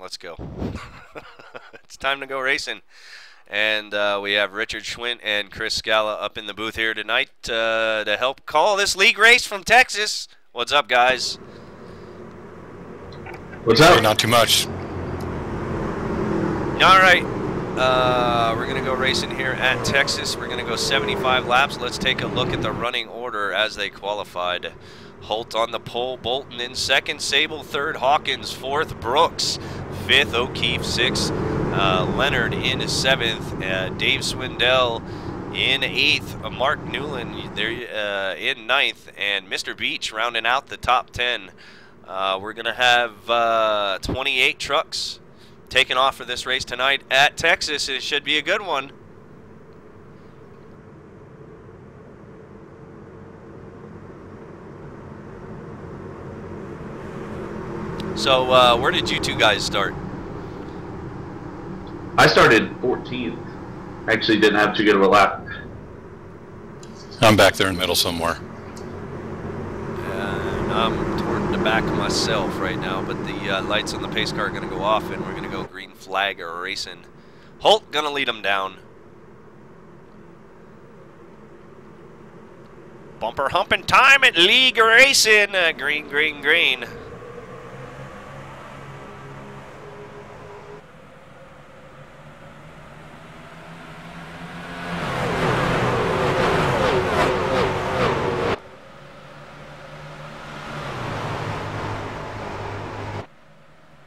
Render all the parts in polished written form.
let's go. It's time to go racing. And we have Richard Schwidnt and Chris Skala up in the booth here tonight to help call this league race from Texas. What's up, guys? What's up? Hey, not too much. All right. We're going to go racing here at Texas. We're going to go 75 laps. Let's take a look at the running order as they qualified. Holt on the pole, Bolton in second, Sable third, Hawkins fourth, Brooks fifth, O'Keefe sixth, Leonard in seventh, Dave Swindell in eighth, Mark Newland there in ninth, and Mr. Beach rounding out the top 10. We're going to have 28 trucks taking off for this race tonight at Texas. It should be a good one. So, where did you two guys start? I started 14th. Actually didn't have too good of a lap. I'm back there in the middle somewhere. And I'm toward the back myself right now, but the lights on the pace car are going to go off, and we're going to go green flag or racing. Holt going to lead them down. Bumper humping time at league racing. Green, green, green.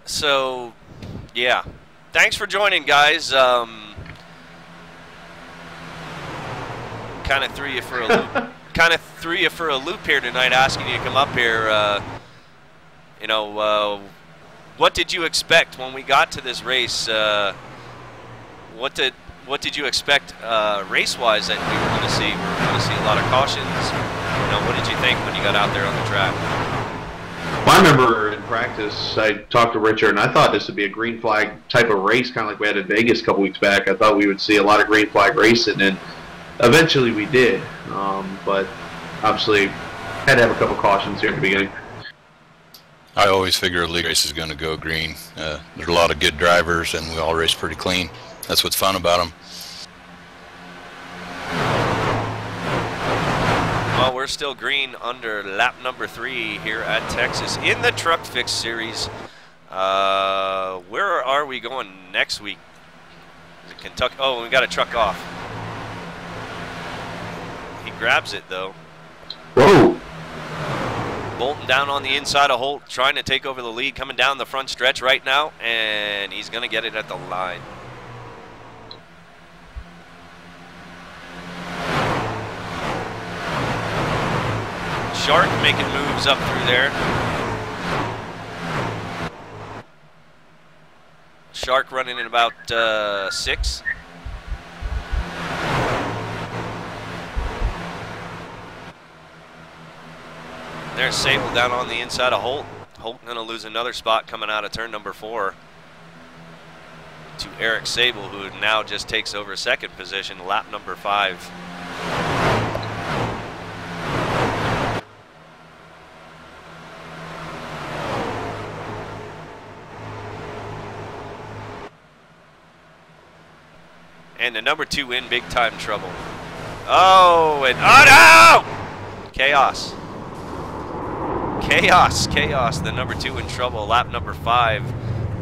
So, yeah. Thanks for joining, guys. Kind of threw you for a loop. Kind of threw you for a loop here tonight, asking you to come up here. You know, what did you expect when we got to this race? What did you expect race-wise that we were going to see? We were going to see a lot of cautions. You know, what did you think when you got out there on the track? Well, I remember in practice, I talked to Richard, and I thought this would be a green flag type of race, kind of like we had in Vegas a couple weeks back. I thought we would see a lot of green flag racing, and eventually we did. But obviously, had to have a couple cautions here at the beginning. I always figure a league race is going to go green. There's a lot of good drivers, and we all race pretty clean. That's what's fun about them. Well, we're still green under lap number 3 here at Texas in the Truck Fix Series. Where are we going next week? Is it Kentucky? Oh, we got a truck off. He grabs it, though. Whoa! Bolton down on the inside of Holt, trying to take over the lead, coming down the front stretch right now, and he's going to get it at the line. Shark making moves up through there. Shark running in about 6. There's Sable down on the inside of Holt. Holt going to lose another spot coming out of turn number 4 to Eric Sable, who now just takes over second position, lap number 5. And the number 2 in big time trouble. Oh, and oh no! Chaos. Chaos, chaos. The number 2 in trouble, lap number 5.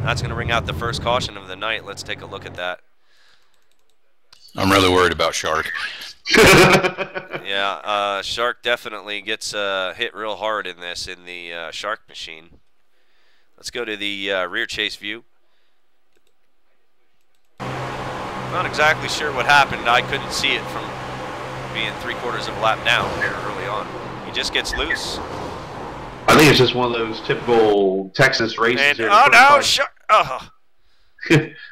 That's going to ring out the first caution of the night. Let's take a look at that. I'm really worried about Shark. Yeah, Shark definitely gets hit real hard in this, in the Shark machine. Let's go to the rear chase view. Not exactly sure what happened. I couldn't see it from being 3/4 of a lap down here early on. He just gets loose. I think it's just one of those typical Texas races. And, here. oh no, Shark! Oh.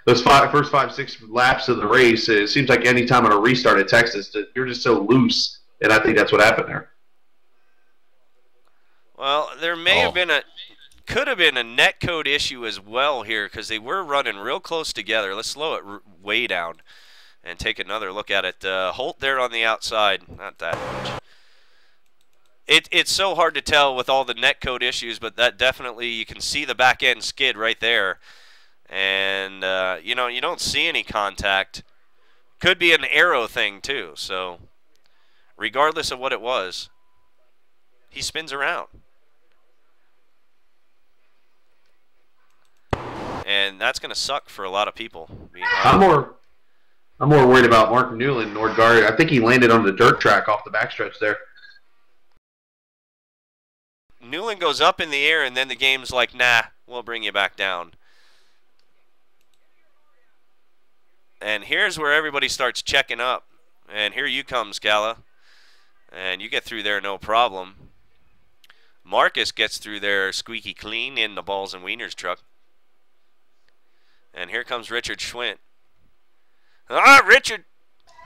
Those first 5-6 laps of the race, it seems like any time on a restart at Texas, that you're just so loose, and I think that's what happened there. Well, there may have been could have been a net code issue as well here, because they were running real close together. Let's slow it way down and take another look at it. Holt there on the outside, not that much. It's so hard to tell with all the net code issues, but that definitely, you can see the back end skid right there. And, you know, you don't see any contact. Could be an arrow thing, too. So, regardless of what it was, he spins around. And that's going to suck for a lot of people. I'm more worried about Mark Newland, Nordgaard. I think he landed on the dirt track off the backstretch there. Newland goes up in the air, and then the game's like, nah, we'll bring you back down. And here's where everybody starts checking up. And here you come, Skala. And you get through there no problem. Marcus gets through there squeaky clean in the Balls and Wieners truck. And here comes Richard Schwidnt. Ah, Richard!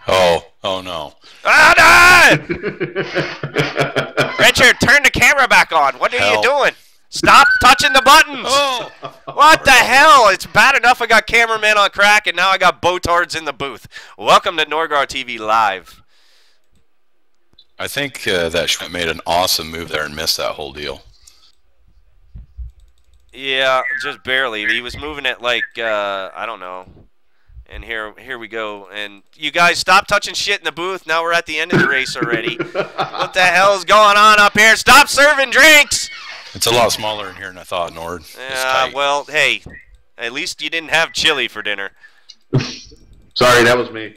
Oh no. Ah, no! Richard, turn the camera back on. What are you doing? Stop touching the buttons! Oh. What the hell? It's bad enough I got cameraman on crack, and now I got botards in the booth. Welcome to Norgar TV Live. I think that Schwidnt made an awesome move there and missed that whole deal. Yeah, just barely. He was moving it like, I don't know. And here we go. And you guys stop touching shit in the booth. Now we're at the end of the race already. What the hell's going on up here? Stop serving drinks! It's a lot smaller in here than I thought, Nord. Yeah, well, hey, at least you didn't have chili for dinner. Sorry, that was me.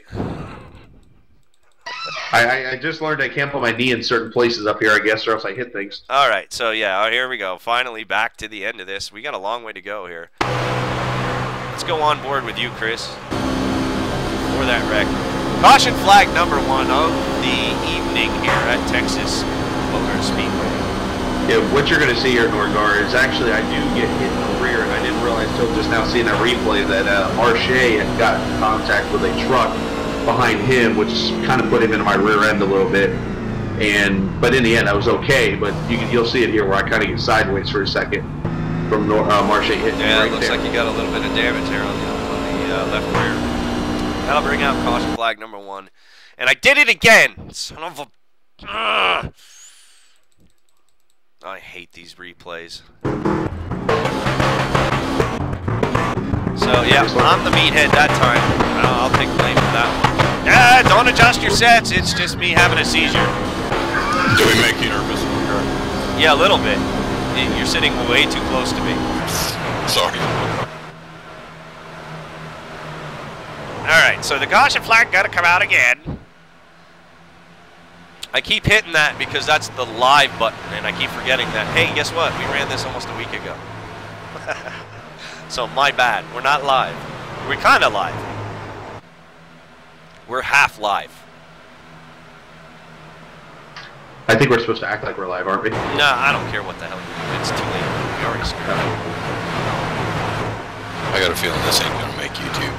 I just learned I can't put my knee in certain places up here, I guess, or else I hit things. All right, so yeah, here we go. Finally back to the end of this. We got a long way to go here. Let's go on board with you, Chris, for that wreck. Caution flag number 1 of the evening here at Texas Motor Speedway. Yeah, what you're going to see here, Norgar, is actually I do get hit in the rear, and I didn't realize until just now seeing that replay that Marche had gotten in contact with a truck behind him, which kind of put him into my rear end a little bit. But in the end, I was okay. But you'll see it here where I kind of get sideways for a second from Marche hitting. Yeah, right it looks there. like you got a little bit of damage there on the left rear. That'll bring out caution flag number 1, and I did it again. Son of a. I hate these replays. So, yeah, I'm the meathead that time. I'll take blame for that one. Yeah, don't adjust your sets. It's just me having a seizure. Do we make you nervous? Yeah, a little bit. You're sitting way too close to me. Sorry. All right, so the caution flag got to come out again. I keep hitting that because that's the live button, and I keep forgetting that, hey, guess what? We ran this almost a week ago. So my bad. We're not live. We're kind of live. We're half live. I think we're supposed to act like we're live, aren't we? Nah, I don't care what the hell you do. It's too late. We already screwed up. I got a feeling this ain't gonna make YouTube.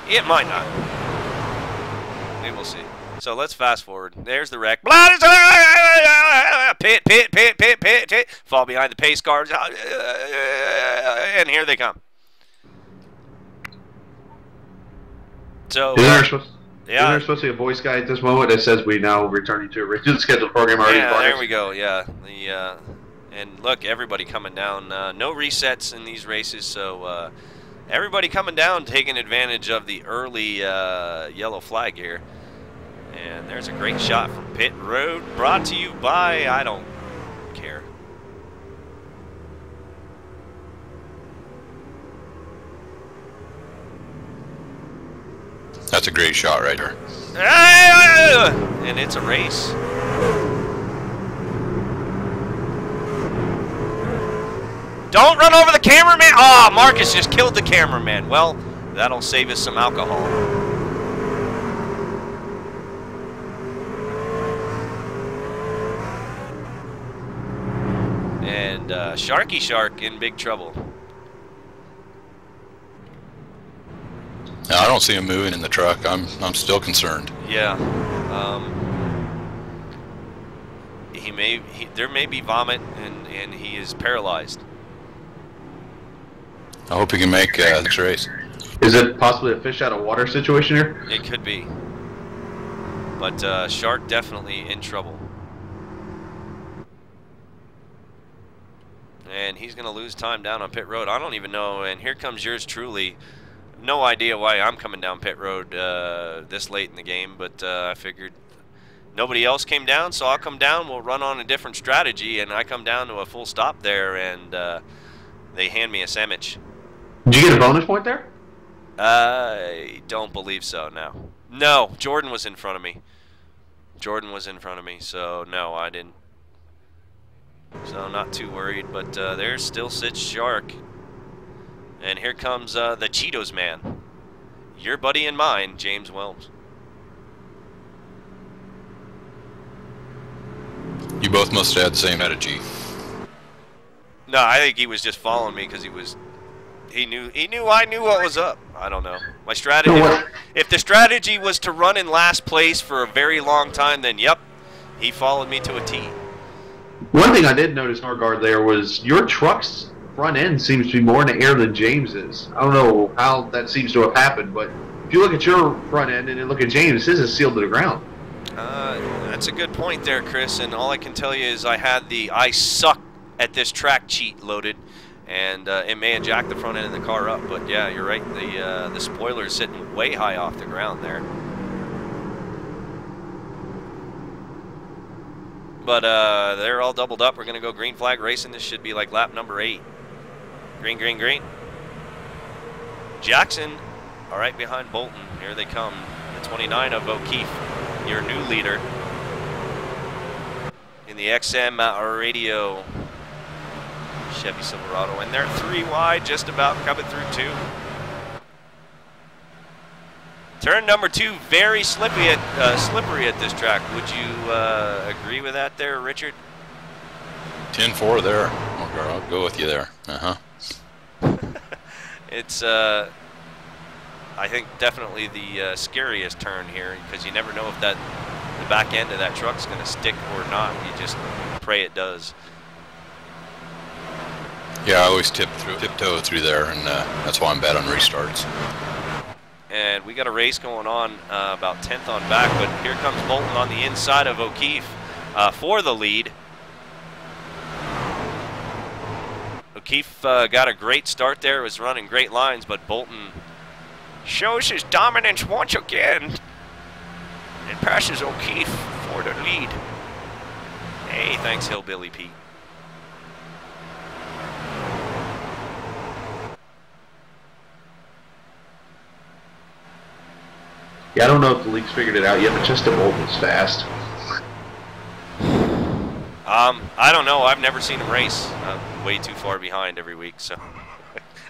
It might not. Maybe we'll see. So let's fast forward. There's the wreck. Pit, pit, pit, pit, pit, pit. Fall behind the pace cars. And here they come. So, Isn't there supposed to be a voice guy at this moment that says we now returning to original scheduled program already? Yeah, there we go. Yeah. And look, everybody coming down. No resets in these races, so everybody coming down taking advantage of the early yellow flag here. And there's a great shot from pit road, brought to you by, I don't care. That's a great shot right there. And it's a race. Don't run over the cameraman. Oh, Marcus just killed the cameraman. Well, that'll save us some alcohol. And Sharky Shark in big trouble. I don't see him moving in the truck. I'm still concerned. Yeah. There may be vomit, and he is paralyzed. I hope he can make this race. Is it possibly a fish out of water situation here? It could be. But Shark definitely in trouble. and he's going to lose time down on pit road. I don't even know, and here comes yours truly. No idea why I'm coming down pit road this late in the game, but I figured nobody else came down, so I'll come down. We'll run on a different strategy, and I come down to a full stop there, and they hand me a sandwich. Did you get a bonus point there? I don't believe so, no. No, Jordan was in front of me. So no, I didn't. So not too worried, but there still sits Shark. And here comes the Cheetos man. Your buddy and mine, James Wilms. You both must have had the same strategy. No, I think he was just following me because he knew I knew what was up. I don't know. My strategy, if the strategy was to run in last place for a very long time, then yep, he followed me to a T. One thing I did notice in our guard there was your truck's front end seems to be more in the air than James's. I don't know how that seems to have happened, but if you look at your front end and then look at James, his is sealed to the ground. That's a good point there, Chris, and all I can tell you is I had the I suck at this track cheat loaded, and it may have jacked the front end of the car up, but yeah, you're right, the spoiler is sitting way high off the ground there. But they're all doubled up. We're going to go green flag racing. This should be like lap number 8. Green, green, green. Jackson, all right behind Bolton. Here they come. The 29 of O'Keefe, your new leader. In the XM radio Chevy Silverado. And they're 3 wide, just about coming through 2. Turn number 2, very slippery at this track. Would you agree with that there, Richard? 10-4 there. I'll go with you there. It's, I think, definitely the scariest turn here, because you never know if the back end of that truck's going to stick or not. You just pray it does. Yeah, I always tiptoe through there, and that's why I'm bad on restarts. And we got a race going on about 10th on back, but here comes Bolton on the inside of O'Keefe for the lead. O'Keefe got a great start there, was running great lines, but Bolton shows his dominance once again and passes O'Keefe for the lead. Hey, thanks, Hillbilly Pete. Yeah, I don't know if the league's figured it out yet, but Justin Bolton's fast. I don't know. I've never seen him race. I'm way too far behind every week, so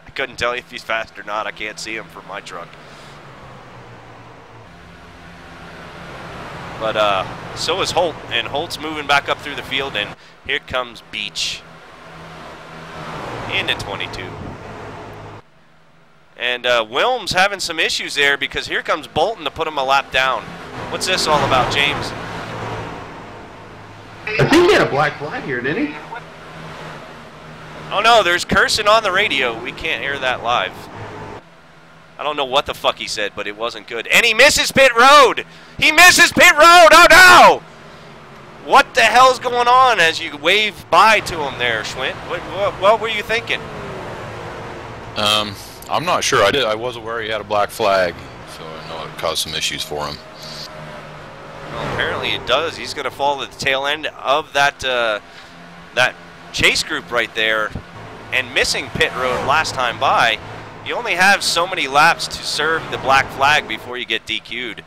I couldn't tell you if he's fast or not. I can't see him from my truck. But so is Holt, and Holt's moving back up through the field, and here comes Beach into 22. And Wilms having some issues there because here comes Bolton to put him a lap down. What's this all about, James? I think he had a black flag here, didn't he? Oh no, there's cursing on the radio. We can't hear that live. I don't know what the fuck he said, but it wasn't good. And he misses pit road! He misses pit road! Oh no! What the hell's going on as you wave bye to him there, Schwidnt? What were you thinking? I'm not sure. I was aware he had a black flag, so I know it caused some issues for him. Well, apparently it does. He's going to fall at the tail end of that that chase group right there, and missing pit road last time by. You only have so many laps to serve the black flag before you get DQ'd,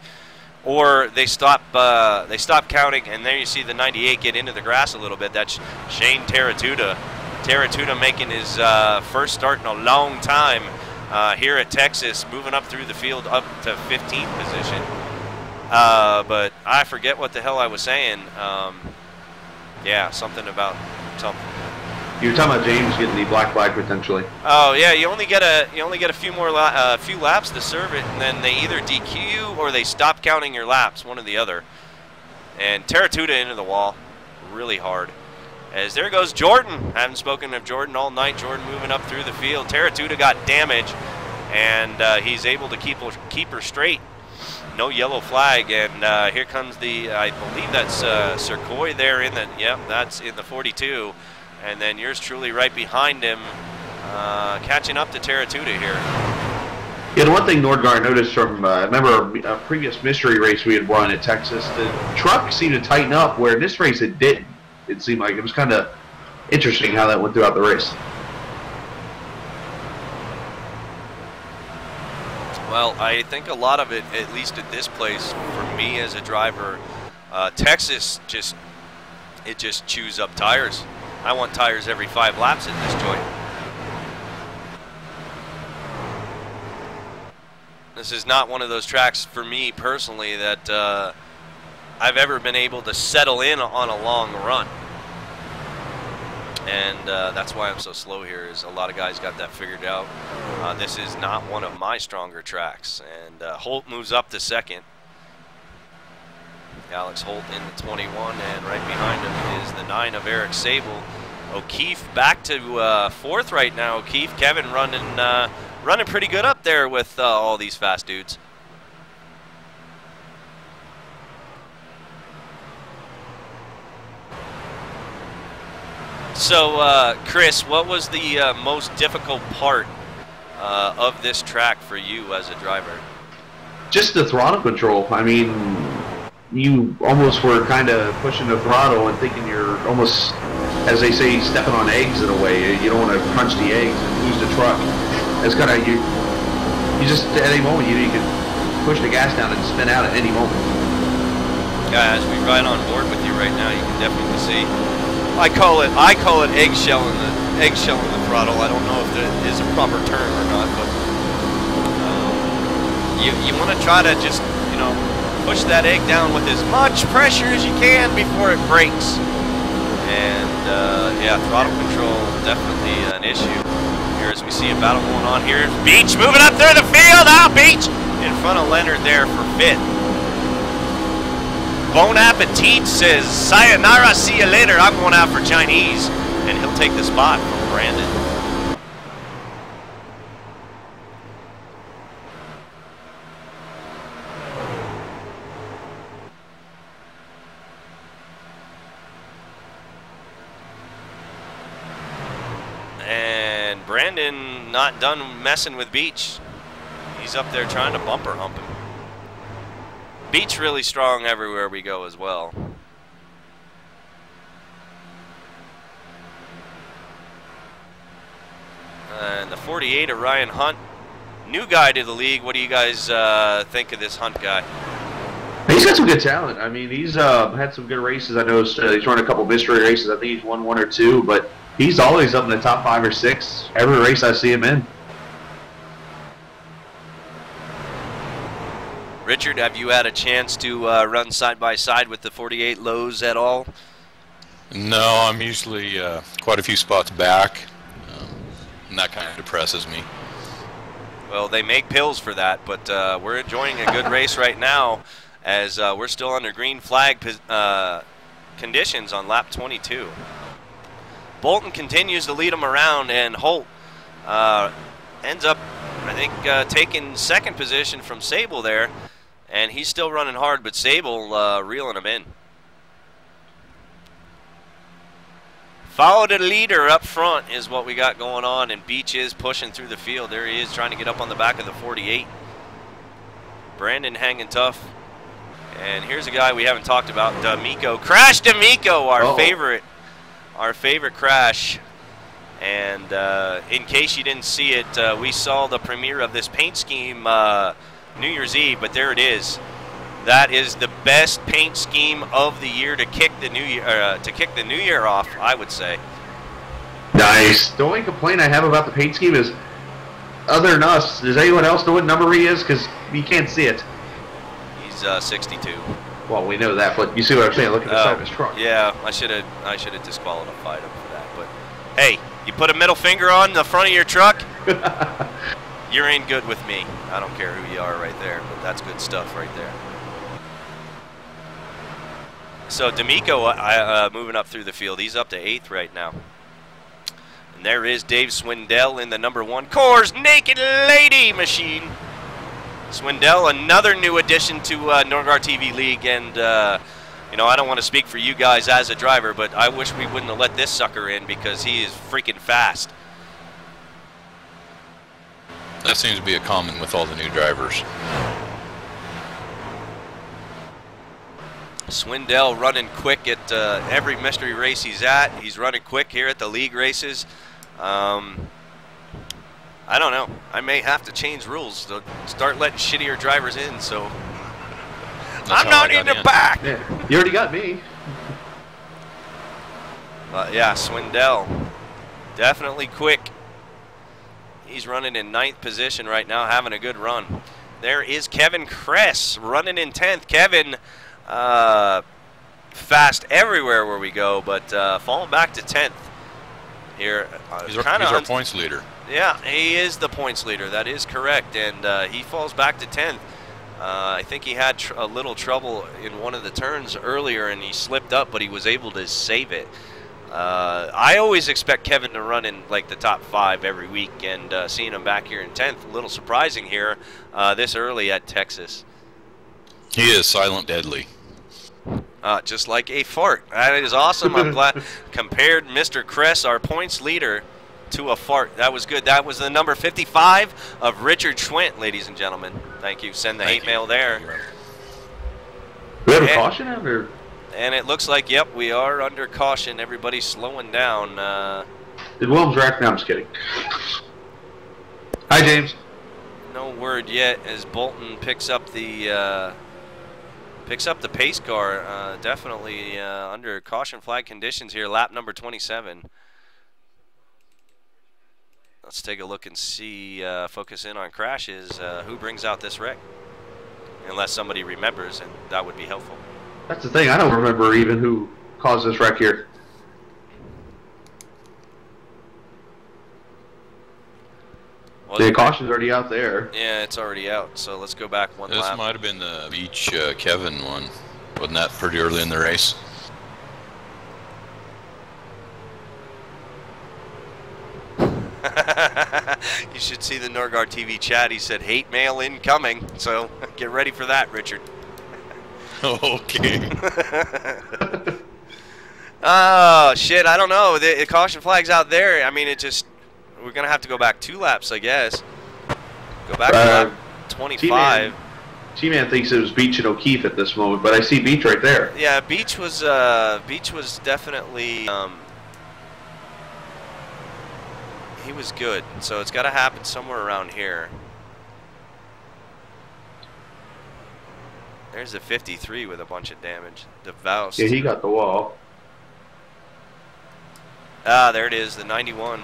or they stop counting, and there you see the 98 get into the grass a little bit. That's Shane Taratuta. Taratuta making his first start in a long time here at Texas, moving up through the field up to 15th position. But I forget what the hell I was saying. Yeah, something about something. You were talking about James getting the black flag potentially. Oh yeah, you only get a few more few laps to serve it, and then they either DQ you or they stop counting your laps, one or the other. And Taratuta into the wall, really hard. As there goes Jordan. Haven't spoken of Jordan all night. Jordan moving up through the field. Taratuta got damage, and he's able to keep her straight. No yellow flag, and here comes the, I believe that's Sircoy there in the, yep, that's in the 42. And then yours truly right behind him, catching up to Terratuta here. Yeah, the one thing Nordgaard noticed from, I remember a previous mystery race we had won at Texas, the truck seemed to tighten up where in this race it didn't. It seemed like it was kind of interesting how that went throughout the race. Well, I think a lot of it, at least at this place, for me as a driver, Texas just chews up tires. I want tires every 5 laps at this joint. This is not one of those tracks for me personally that I've ever been able to settle in on a long run. And that's why I'm so slow here, is a lot of guys got that figured out. This is not one of my stronger tracks. And Holt moves up to second. Alex Holt in the 21, and right behind him is the 9 of Eric Sable. O'Keefe back to fourth right now. O'Keefe, Kevin running pretty good up there with all these fast dudes. So, Chris, what was the most difficult part of this track for you as a driver? Just the throttle control. I mean, you almost were kind of pushing the throttle and thinking you're almost, as they say, stepping on eggs in a way. You don't want to crunch the eggs and lose the truck. It's kind of, you just, at any moment, you can push the gas down and spin out at any moment. Yeah, as we ride on board with you right now, you can definitely see. I call it eggshelling the throttle. I don't know if there is a proper term or not, but you want to try to just, you know, push that egg down with as much pressure as you can before it breaks. And yeah, throttle control definitely an issue here as we see a battle going on here. Beach moving up through the field. Now Beach in front of Leonard there for fifth. Bon Appetit says, sayonara, see you later. I'm going out for Chinese. And he'll take the spot from Brandon. And Brandon not done messing with Beach. He's up there trying to bumper hump him. Beach really strong everywhere we go as well. And the 48 of Ryan Hunt, new guy to the league. What do you guys think of this Hunt guy? He's got some good talent. I mean, he's had some good races. I know he's run a couple mystery races. I think he's won 1 or 2, but he's always up in the top 5 or 6 every race I see him in. Richard, have you had a chance to run side by side with the 48 Lows at all? No, I'm usually quite a few spots back, and that kind of depresses me. Well, they make pills for that, but we're enjoying a good race right now as we're still under green flag conditions on lap 22. Bolton continues to lead them around, and Holt ends up, I think, taking second position from Sable there. And he's still running hard, but Sable reeling him in. Follow the leader up front is what we got going on, and Beach is pushing through the field. There he is trying to get up on the back of the 48. Brandon hanging tough. And here's a guy we haven't talked about, D'Amico. Crash D'Amico, our favorite crash. And in case you didn't see it, we saw the premiere of this paint scheme New Year's Eve, but there it is. That is the best paint scheme of the year to kick the new year, off, I would say. Nice. The only complaint I have about the paint scheme is, other than us, does anyone else know what number he is? Because you can't see it. He's 62. Well, we know that, but you see what I'm saying? Look at the side of his truck. Yeah, I should have disqualified him for that. But hey, you put a middle finger on the front of your truck. You're in good with me. I don't care who you are right there, but that's good stuff right there. So D'Amico moving up through the field. He's up to 8th right now. And there is Dave Swindell in the number 1 Coors Naked Lady machine. Swindell, another new addition to Nordgaard TV League, and you know, I don't want to speak for you guys as a driver, but I wish we wouldn't have let this sucker in because he is freaking fast. That seems to be a common with all the new drivers. Swindell running quick at every mystery race he's at. He's running quick here at the league races. I don't know. I may have to change rules to start letting shittier drivers in. So I'm not in the back. Yeah, you already got me. Yeah, Swindell, definitely quick. He's running in 9th position right now, having a good run. There is Kevin Kress running in 10th. Kevin, fast everywhere where we go, but falling back to 10th here. He's our points leader. Yeah, he is the points leader. That is correct, and he falls back to 10th. I think he had a little trouble in one of the turns earlier, and he slipped up, but he was able to save it. I always expect Kevin to run in like the top 5 every week, and seeing him back here in 10th, a little surprising here this early at Texas. He is silent deadly. Just like a fart. That is awesome. I'm glad compared Mr. Kress, our points leader, to a fart. That was good. That was the number 55 of Richard Schwidnt, ladies and gentlemen. Thank you. Send the hate mail there. We have a caution out there. And it looks like, yep, we are under caution. Everybody's slowing down. Did Williams wreck? No, I'm just kidding. Hi, James. No word yet as Bolton picks up the pace car. Definitely under caution flag conditions here. Lap number 27. Let's take a look and see, focus in on crashes. Who brings out this wreck? Unless somebody remembers, and that would be helpful. That's the thing. I don't remember even who caused this wreck here. Well, the caution's already out there. Yeah, it's already out. So let's go back one lap. This might have been the Beach Kevin one. Wasn't that pretty early in the race? You should see the Norgard TV chat. He said, hate mail incoming. So get ready for that, Richard. Okay. Oh, shit. I don't know. The caution flag's out there. I mean, we're going to have to go back 2 laps, I guess. Go back to lap 25. T-Man thinks it was Beach and O'Keefe at this moment, but I see Beach right there. Yeah, Beach was definitely he was good. So it's got to happen somewhere around here. There's a 53 with a bunch of damage. DeVoust. Yeah, he got the wall. Ah, there it is. The 91.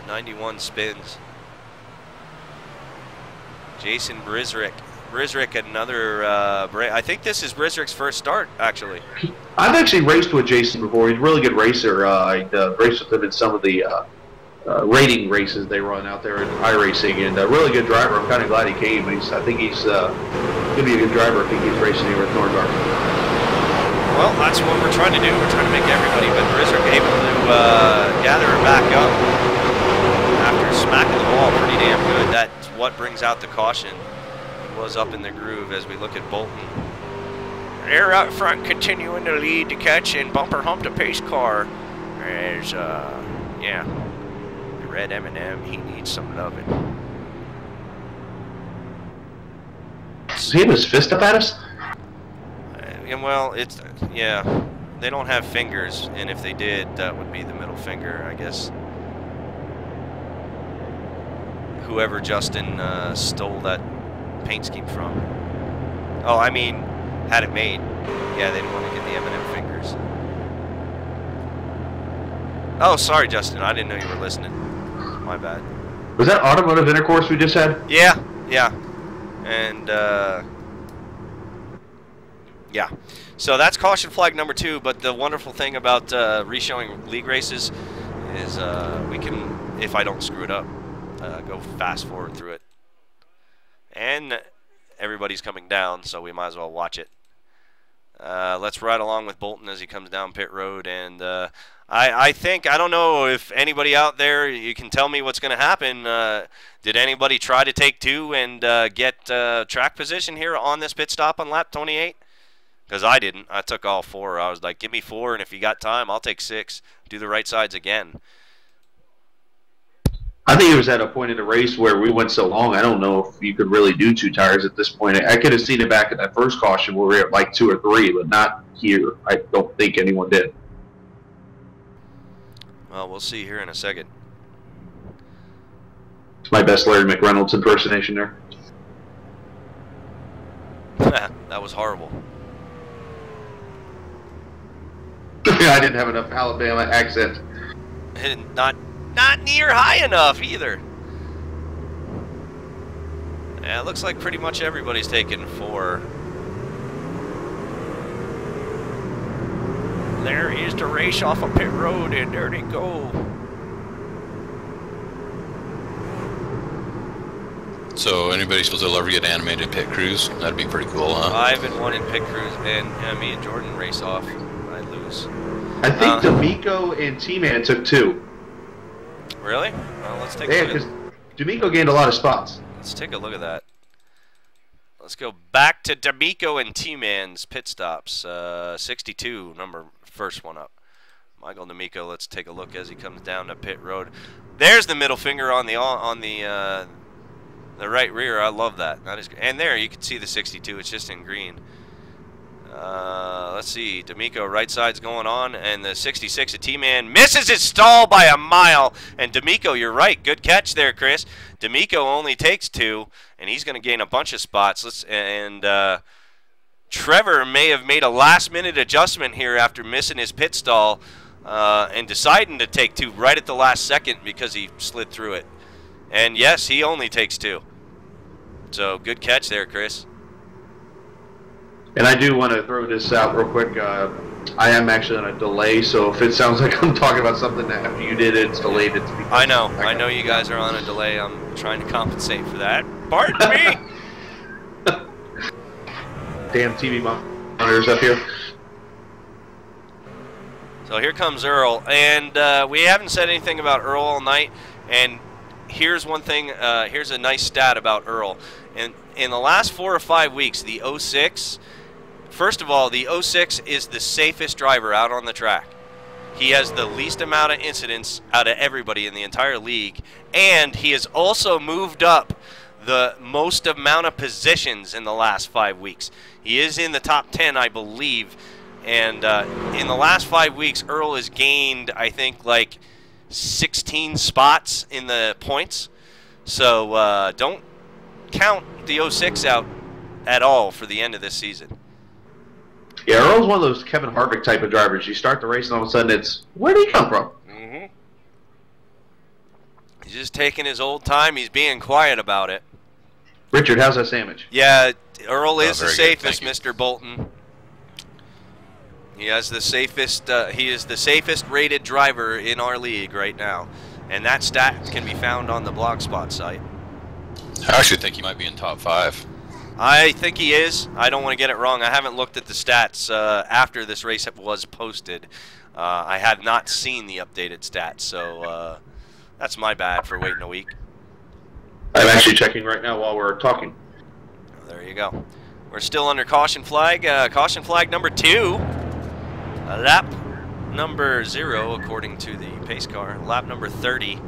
91 spins. Jason Brisrick. Brisrick, another. I think this is Brisrick's first start, actually. I've actually raced with Jason before. He's a really good racer. I raced with him in some of the rating races they run out there in iRacing, and a really good driver. I'm kind of glad he came. I think he's going to be a good driver if he keeps racing here with Norgard. Well, that's what we're trying to do. We're trying to make everybody, but Brisrick able to gather her back up after smacking the wall pretty damn good. That's what brings out the caution. He was up in the groove as we look at Bolton. They're out front continuing to lead the catch and bumper hump the pace car. There's, yeah. Red M&M, he needs some loving. Does he have his fist up at us? Well, yeah, they don't have fingers, and if they did, that would be the middle finger, I guess. Whoever Justin stole that paint scheme from. Oh, I mean, had it made. Yeah, they didn't want to get the M&M fingers. Oh, sorry, Justin, I didn't know you were listening. My bad. Was that automotive intercourse we just had? Yeah, yeah. And, yeah. So that's caution flag number 2, but the wonderful thing about re-showing league races is we can, if I don't screw it up, go fast forward through it. And everybody's coming down, so we might as well watch it. Let's ride along with Bolton as he comes down pit road, and I think, I don't know if anybody out there, you can tell me what's going to happen. Did anybody try to take 2 and get track position here on this pit stop on lap 28? Because I didn't. I took all 4. I was like, give me 4, and if you got time, I'll take 6. Do the right sides again. I think it was at a point in the race where we went so long, I don't know if you could really do 2 tires at this point. I could have seen it back at that first caution where we were at like 2 or 3, but not here. I don't think anyone did. Well, we'll see here in a second. It's my best Larry McReynolds impersonation there. That was horrible. I didn't have enough Alabama accent. And not near high enough either. Yeah, it looks like pretty much everybody's taking 4. There is the race off of pit road, and there they go. So anybody supposed to ever get animated pit crews? That'd be pretty cool, huh? I've been wanting pit crews, and me and Jordan race off. I lose. I think D'Amico and T-Man took 2. Really? Well, let's take a Yeah, look. because D'Amico gained a lot of spots. Let's take a look at that. Let's go back to D'Amico and T-Man's pit stops. 62, first one up. Michael D'Amico. Let's take a look as he comes down to pit road. There's the middle finger on the right rear. I love that. That is, and there you can see the 62. It's just in green. Let's see. D'Amico right side's going on, and the 66 of T-Man misses his stall by a mile. And D'Amico, you're right. Good catch there, Chris. D'Amico only takes 2, and he's going to gain a bunch of spots. Trevor may have made a last-minute adjustment here after missing his pit stall and deciding to take 2 right at the last second because he slid through it. And yes, he only takes 2. So good catch there, Chris. And I do want to throw this out real quick. I am actually on a delay, so if it sounds like I'm talking about something that after you did it's delayed, it's because I know you guys are on a delay. I'm trying to compensate for that. Pardon me. Damn TV monitors up here. So here comes Earl, and we haven't said anything about Earl all night. And here's one thing. Here's a nice stat about Earl. And in the last 4 or 5 weeks, the 06. First of all, the 06 is the safest driver out on the track. He has the least amount of incidents out of everybody in the entire league, and he has also moved up the most amount of positions in the last 5 weeks. He is in the top 10, I believe, and in the last 5 weeks, Earl has gained, I think, like 16 spots in the points. So don't count the 06 out at all for the end of this season. Yeah, Earl's one of those Kevin Harvick type of drivers. You start the race and all of a sudden it's, where did he come from? Mm-hmm. He's just taking his old time. He's being quiet about it. Richard, how's that sandwich? Yeah, Earl is the very safest, good. Mr. Bolton. He has the safest. He is the safest rated driver in our league right now, and that stat can be found on the Blogspot site. I actually think he might be in top 5. I think he is. I don't want to get it wrong. I haven't looked at the stats after this race was posted. I have not seen the updated stats, so that's my bad for waiting a week. I'm actually checking right now while we're talking. There you go. We're still under caution flag. Caution flag number 2. Lap number 0, according to the pace car. Lap number 30.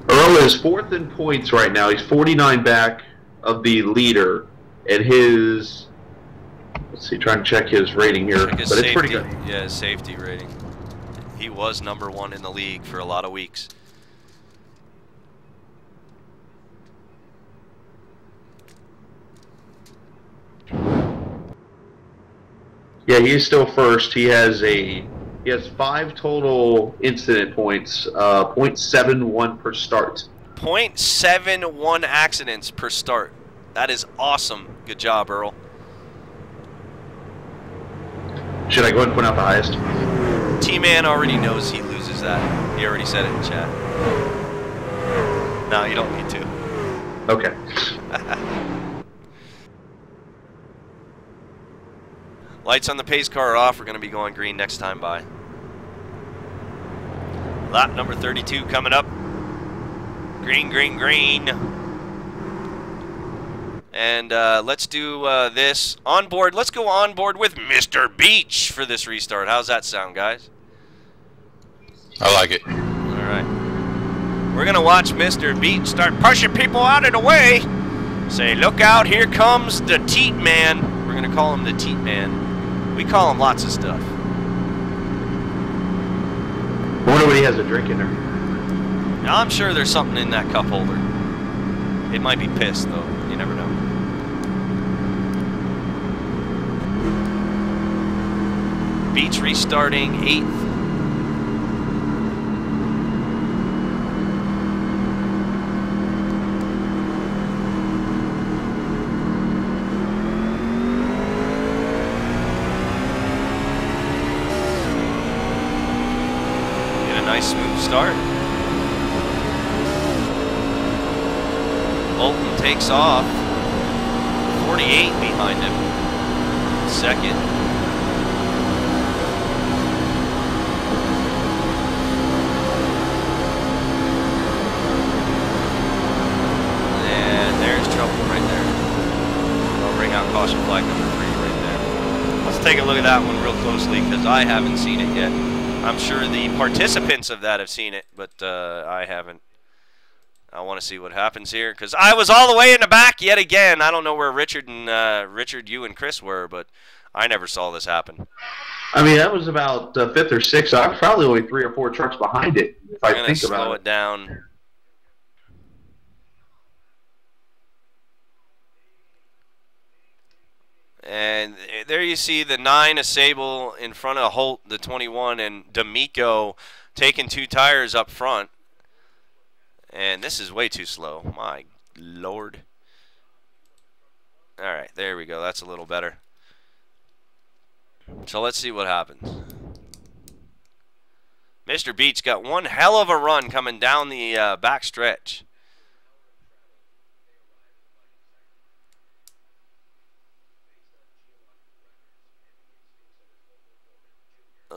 Earl is 4th in points right now. He's 49 back of the leader, and his, let's see, trying to check his rating here, but it's pretty good. Yeah, his safety rating. He was number 1 in the league for a lot of weeks. Yeah, he is still first. He has 5 total incident points, 0.71 per start. 0.71 accidents per start. That is awesome. Good job, Earl. Should I go ahead and point out the highest? T-Man already knows he loses that. He already said it in chat. No, you don't need to. Okay. Lights on the pace car are off. We're going to be going green next time by. Lap number 32 coming up. Green, green, green. And let's do this on board. Let's go on board with Mr. Beach for this restart. How's that sound, guys? I like it. All right. We're going to watch Mr. Beach start pushing people out of the way. Say, look out, here comes the Teat Man. We're going to call him the Teat Man. We call him lots of stuff. I wonder what he has a drink in there. Now, I'm sure there's something in that cup holder. It might be piss, though. You never know. Beach restarting 8th. Get a nice smooth start. Bolton takes off. 48 behind him. Second. Caution flag number 3 right there. Let's take a look at that one real closely because I haven't seen it yet. I'm sure the participants of that have seen it, but I haven't. I want to see what happens here because I was all the way in the back yet again. I don't know where Richard, you and Chris were, but I never saw this happen. I mean, that was about 5th or 6th. I was probably only 3 or 4 trucks behind it. If I think about it. Slow it down. And there you see the 9 of Sable in front of Holt, the 21, and D'Amico taking 2 tires up front. And this is way too slow. My Lord. All right, there we go. That's a little better. So let's see what happens. Mr. Beach got one hell of a run coming down the back stretch.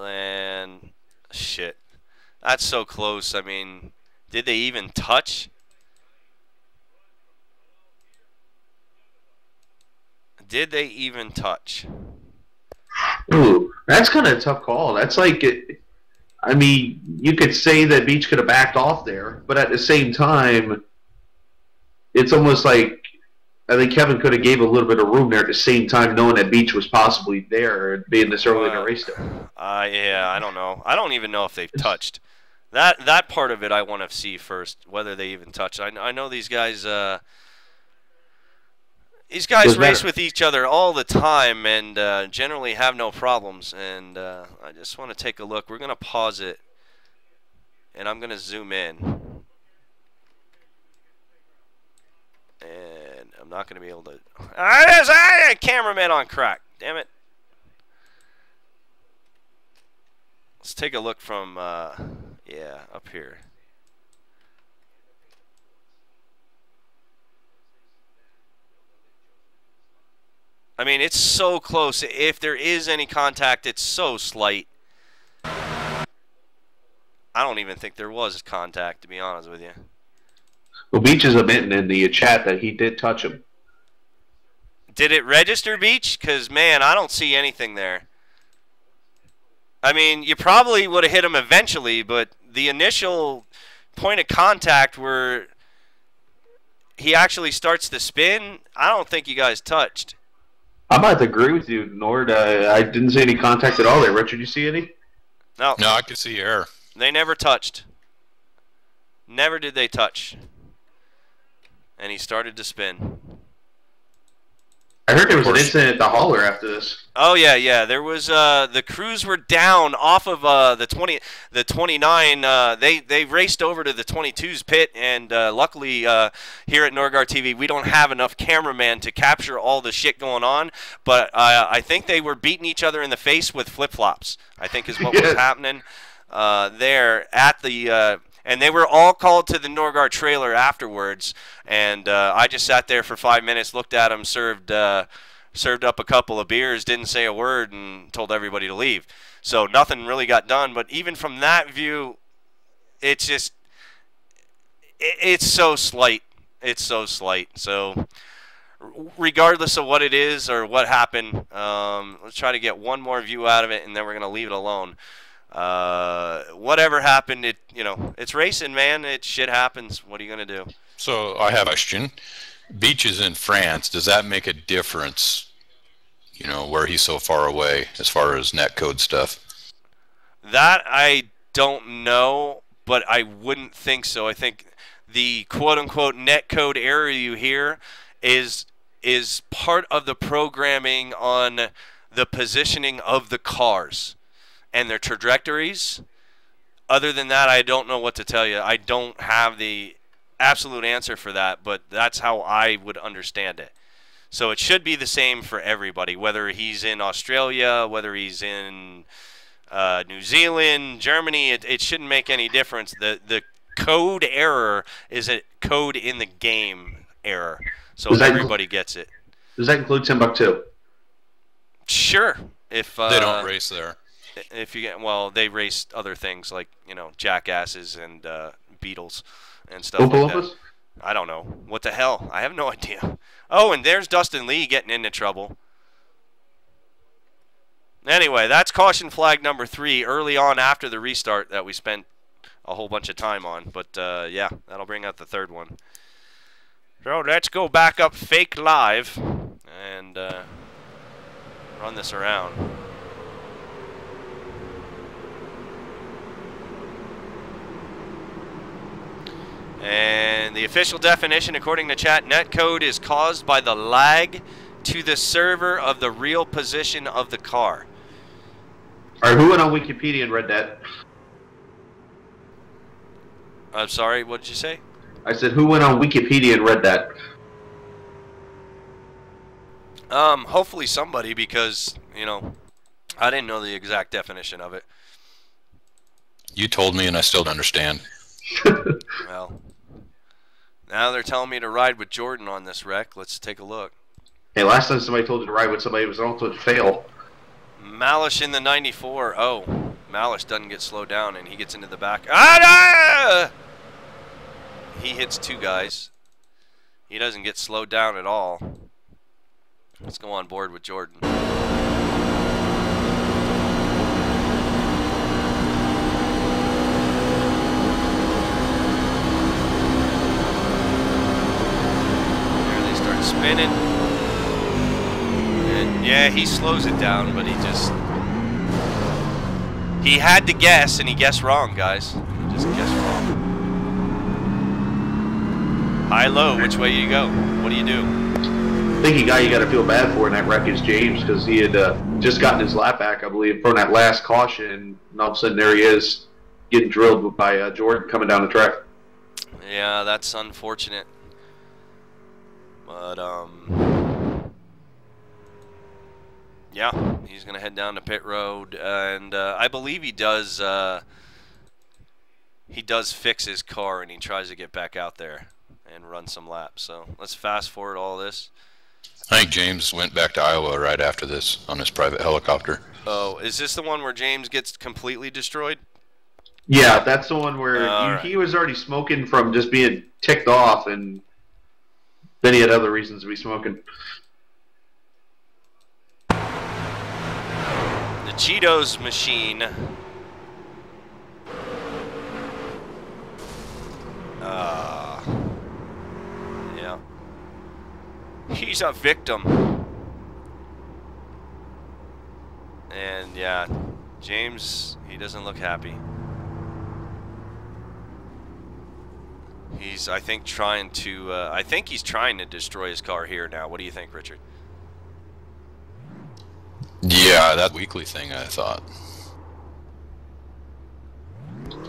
And shit, that's so close. I mean, did they even touch? Did they even touch? Ooh, that's kind of a tough call. That's like, I mean, you could say that Beach could have backed off there, but at the same time, it's almost like I think Kevin could have gave a little bit of room there at the same time, knowing that Beach was possibly there, being this early in the race. Yeah, I don't know. I don't even know if they've touched. That part of it I want to see first, whether they even touched. I know these guys. These guys race with each other all the time and generally have no problems. And I just want to take a look. We're going to pause it, and I'm going to zoom in. And I'm not going to be able to... cameraman on crack. Damn it. Let's take a look from, yeah, up here. I mean, it's so close. If there is any contact, it's so slight. I don't even think there was contact, to be honest with you. Well, Beach is admitting in the chat that he did touch him. Did it register, Beach? Because, man, I don't see anything there. I mean, you probably would have hit him eventually, but the initial point of contact where he actually starts to spin, I don't think you guys touched. I'm about to agree with you, Nord. I didn't see any contact at all there. Richard, you see any? No. No, I could see error. They never touched. Never did they touch. And he started to spin. I heard there was an incident at the hauler after this. Oh yeah. There was the crews were down off of the 29. They raced over to the 22's pit, and luckily here at Norgard TV we don't have enough cameraman to capture all the shit going on. But I think they were beating each other in the face with flip flops. I think is what was happening there at the. And they were all called to the Norgard trailer afterwards. And I just sat there for 5 minutes, looked at them, served up a couple of beers, didn't say a word, and told everybody to leave. So nothing really got done. But even from that view, it's just it's so slight. It's so slight. So regardless of what it is or what happened, let's try to get one more view out of it, and then we're going to leave it alone. Whatever happened, it's racing, man. Shit happens. What are you going to do? So I have a question. Beach is in France. Does that make a difference, where he's so far away as far as net code stuff? That I don't know, but I wouldn't think so. I think the quote-unquote net code error you hear is part of the programming on the positioning of the cars and their trajectories. Other than that, I don't know what to tell you. I don't have the absolute answer for that, but that's how I would understand it. So it should be the same for everybody, whether he's in Australia, whether he's in New Zealand, Germany. It shouldn't make any difference. The code error is a code in the game error, so everybody gets it. Does that include Timbuktu? Sure. If they don't race there. If you get, well, they race other things like jackasses and beetles and stuff like that. I don't know. What the hell? I have no idea. Oh, and there's Dustin Lee getting into trouble. Anyway, that's caution flag number 3 early on after the restart that we spent a whole bunch of time on. But, yeah, that'll bring out the third one. So let's go back up fake live and run this around. And the official definition, according to chat, netcode is caused by the lag to the server of the real position of the car. All right, who went on Wikipedia and read that? I'm sorry, what did you say? I said, who went on Wikipedia and read that? Hopefully somebody, because, I didn't know the exact definition of it. You told me and I still don't understand. Well, now they're telling me to ride with Jordan on this wreck. Let's take a look. Hey, last time somebody told you to ride with somebody, it was also a fail. Malish in the 94. Oh, Malish doesn't get slowed down, and he gets into the back. Ah! He hits 2 guys. He doesn't get slowed down at all. Let's go on board with Jordan. Spinning, and yeah, he slows it down, but he had to guess, and he guessed wrong, guys. He just guessed wrong. High, low, which way you go? What do you do? I think the guy you got to feel bad for in that wreck is James, because he had just gotten his lap back, I believe, from that last caution, and all of a sudden there he is getting drilled by Jordan coming down the track. Yeah, that's unfortunate. But, yeah, he's going to head down to pit road, and I believe he does fix his car, and he tries to get back out there and run some laps. So let's fast forward all this. I think James went back to Iowa right after this on his private helicopter. Oh, is this the one where James gets completely destroyed? Yeah, that's the one where he was already smoking from just being ticked off, and then he had other reasons to be smoking. The Cheetos machine. Yeah. He's a victim. And yeah, James, he doesn't look happy. He's, I think, trying to, he's trying to destroy his car here now. What do you think, Richard? Yeah, that weekly thing, I thought.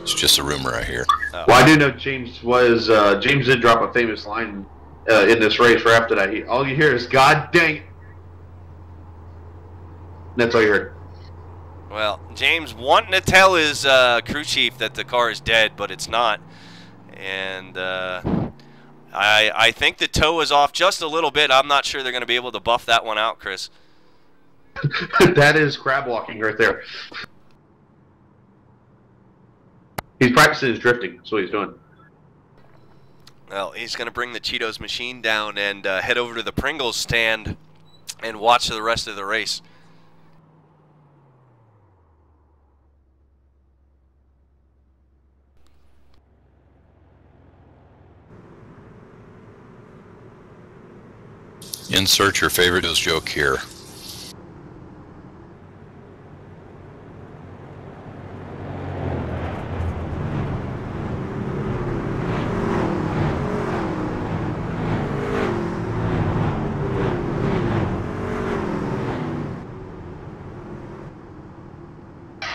It's just a rumor I hear. Oh. Well, I do know James did drop a famous line in this race right after that. All you hear is, "God dang it." That's all you heard. Well, James wanting to tell his crew chief that the car is dead, but it's not. And I think the toe is off just a little bit. I'm not sure they're going to be able to buff that one out, Chris. That is crab walking right there. He's practicing his drifting. That's what he's doing. Well, he's going to bring the Cheetos machine down and head over to the Pringles stand and watch the rest of the race. Insert your favorite news joke here.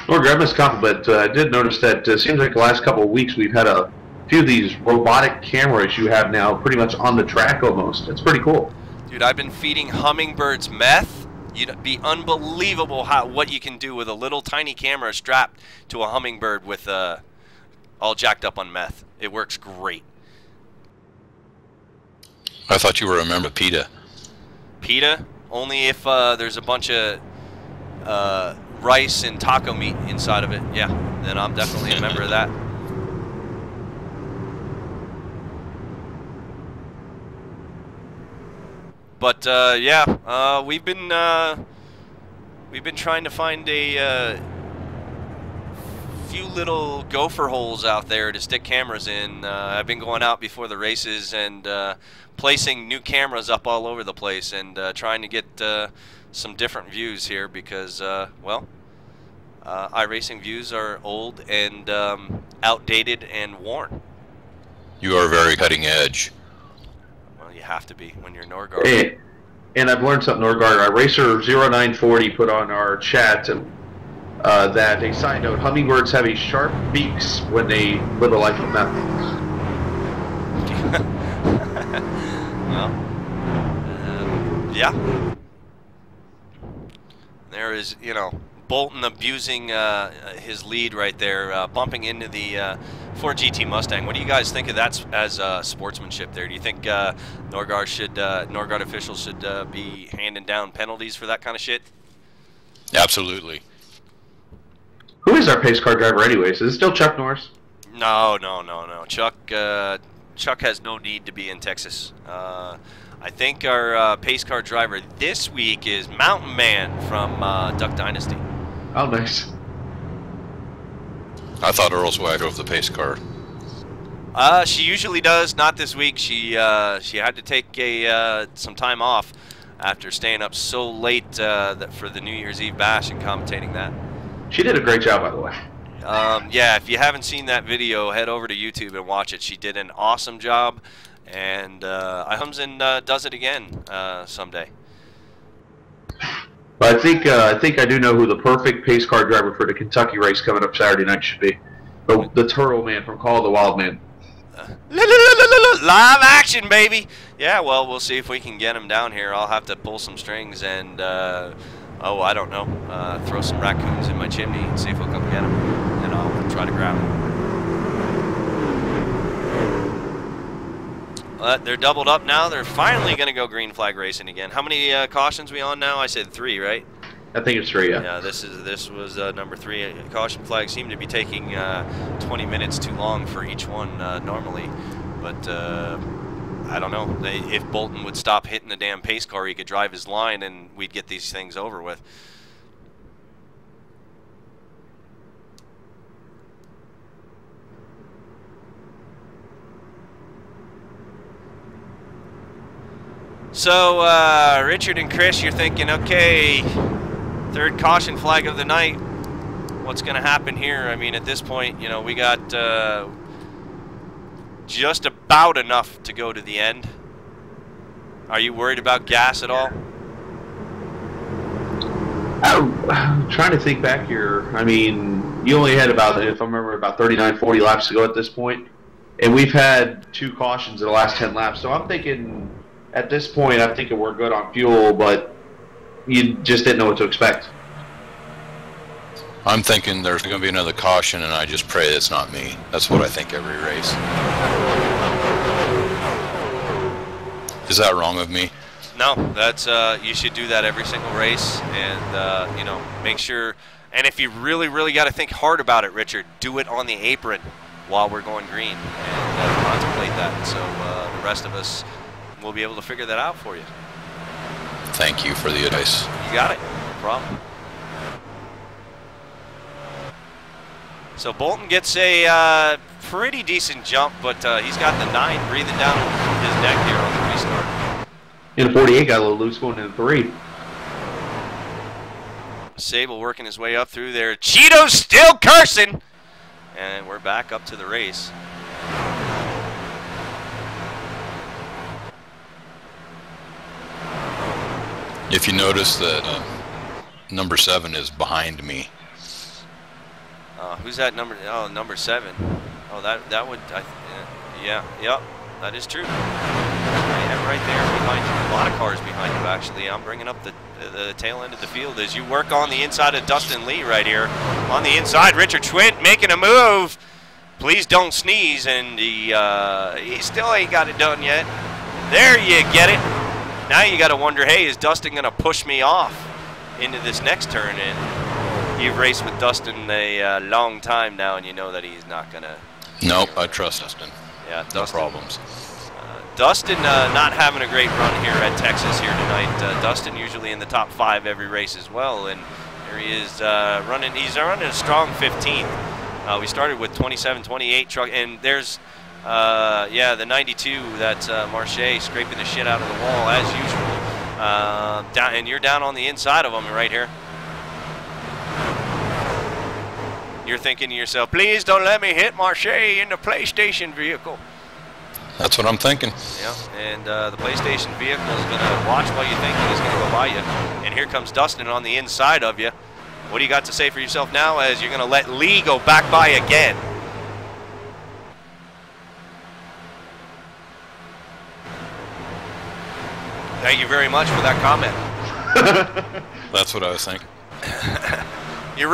Lord Grandma's compliment. I did notice that it seems like the last couple of weeks we've had a few of these robotic cameras you have now pretty much on the track almost. It's pretty cool. Dude, I've been feeding hummingbirds meth. You'd be unbelievable what you can do with a little tiny camera strapped to a hummingbird with all jacked up on meth. It works great. I thought you were a member of PETA. PETA? Only if there's a bunch of rice and taco meat inside of it. Yeah, then I'm definitely a member of that. But yeah, we've been trying to find a few little gopher holes out there to stick cameras in. I've been going out before the races and placing new cameras up all over the place and trying to get some different views here because, well, iRacing views are old and outdated and worn. You are very cutting edge. Well, you have to be when you're Norgard. Hey, and I've learned something, Norgard. Racer 0940 put on our chat that, a side note, hummingbirds have a sharp beaks when they live a life of meth. Well, yeah. There is, you know, Bolton abusing his lead right there, bumping into the Ford GT Mustang. What do you guys think of that as sportsmanship there? Do you think Norgard officials should be handing down penalties for that kind of shit? Absolutely. Who is our pace car driver anyways? Is it still Chuck Norris? No. Chuck has no need to be in Texas. I think our pace car driver this week is Mountain Man from Duck Dynasty. Oh, nice. I thought Earl's wife drove the pace car. She usually does. Not this week. She had to take some time off after staying up so late for the New Year's Eve bash and commentating that. She did a great job, by the way. Yeah, if you haven't seen that video, head over to YouTube and watch it. She did an awesome job, and I hopes and does it again someday. But I think I do know who the perfect pace car driver for the Kentucky race coming up Saturday night should be. The Turtle Man from Call of the Wild Man. Live action, baby! Yeah, well, we'll see if we can get him down here. I'll have to pull some strings and, oh, I don't know, throw some raccoons in my chimney and see if we'll come get him. And I'll try to grab him. They're doubled up now. They're finally going to go green flag racing again. How many cautions we on now? I said 3, right? I think it's 3, yeah. Yeah, this was number 3. Caution flags seem to be taking 20 minutes too long for each one normally. But I don't know. If Bolton would stop hitting the damn pace car, he could drive his line and we'd get these things over with. So, Richard and Chris, you're thinking, okay, 3rd caution flag of the night. What's going to happen here? I mean, at this point, you know, we got just about enough to go to the end. Are you worried about gas at all? I'm trying to think back here. I mean, you only had about, if I remember, about 39, 40 laps to go at this point. And we've had 2 cautions in the last 10 laps. So I'm thinking, at this point, I'm thinking we're good on fuel, but you just didn't know what to expect. I'm thinking there's going to be another caution, and I just pray it's not me. That's what I think every race. Is that wrong of me? No, that's you should do that every single race, and you know, make sure. And if you really got to think hard about it, Richard, do it on the apron while we're going green, and contemplate that. So the rest of us will be able to figure that out for you. Thank you for the advice. You got it. No problem. So Bolton gets a pretty decent jump, but he's got the 9 breathing down his neck here on the restart. And the 48 got a little loose going into 3. Sable working his way up through there. Cheeto's still cursing! And we're back up to the race. If you notice that number 7 is behind me. Who's that number? Oh, number 7. Oh, that would, yeah, yep, that is true. Right there behind you. A lot of cars behind you, actually. I'm bringing up the tail end of the field as you work on the inside of Dustin Lee right here. On the inside, Richard Schwidnt making a move. Please don't sneeze, and he still ain't got it done yet. There you get it. Now you got to wonder, hey, is Dustin going to push me off into this next turn? And you've raced with Dustin a long time now, and you know that he's not going to. Nope, I trust Dustin. Yeah, Dustin. No problems. Dustin not having a great run here at Texas here tonight. Dustin usually in the top 5 every race as well, and here he is running. He's running a strong 15th. We started with 27-28 truck, and there's yeah, the 92 that Marche scraping the shit out of the wall as usual. Down, and you're down on the inside of him right here. You're thinking to yourself, please don't let me hit Marche in the PlayStation vehicle. That's what I'm thinking. Yeah, and the PlayStation vehicle is going to watch while you think he's going to go by you. And here comes Dustin on the inside of you. What do you got to say for yourself now as you're going to let Lee go back by again? Thank you very much for that comment. That's what I was thinking. You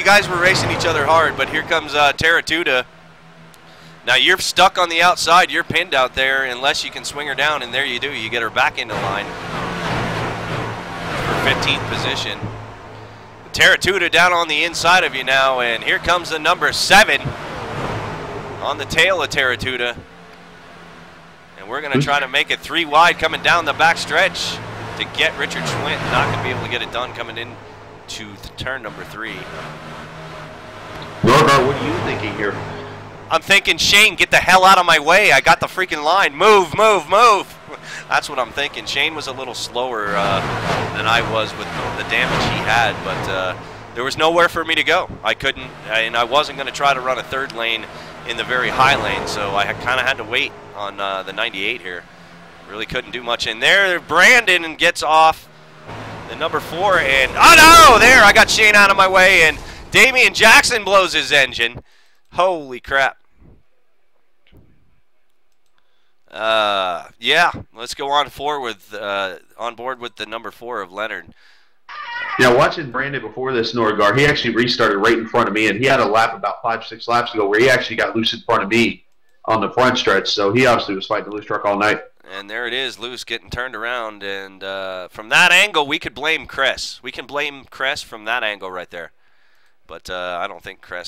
guys were racing each other hard, but here comes Terratuda. Now you're stuck on the outside. You're pinned out there unless you can swing her down, and there you do. You get her back into line for 15th position. Terratuda down on the inside of you now, and here comes the number 7 on the tail of Terratuda. And we're going to try to make it 3 wide coming down the back stretch to get Richard Schwidnt. Not going to be able to get it done coming in to turn number 3. Norgar, what are you thinking here? I'm thinking, Shane, get the hell out of my way. I got the freaking line. Move, move, move. That's what I'm thinking. Shane was a little slower than I was with the damage he had, but there was nowhere for me to go. I couldn't, and I wasn't going to try to run a 3rd lane in the very high lane, so I kind of had to wait on the 98 here. Really couldn't do much in there. Brandon gets off the number 4, and oh no, there, I got Shane out of my way, and Damian Jackson blows his engine. Holy crap. Yeah, let's go on board with the number 4 of Leonard. Yeah, watching Brandon before this, Norgar, he actually restarted right in front of me, and he had a lap about 5-6 laps ago where he actually got loose in front of me on the front stretch, so he obviously was fighting the loose truck all night. And there it is, loose getting turned around, and from that angle we could blame Cress. We can blame Cress from that angle right there, but I don't think Cress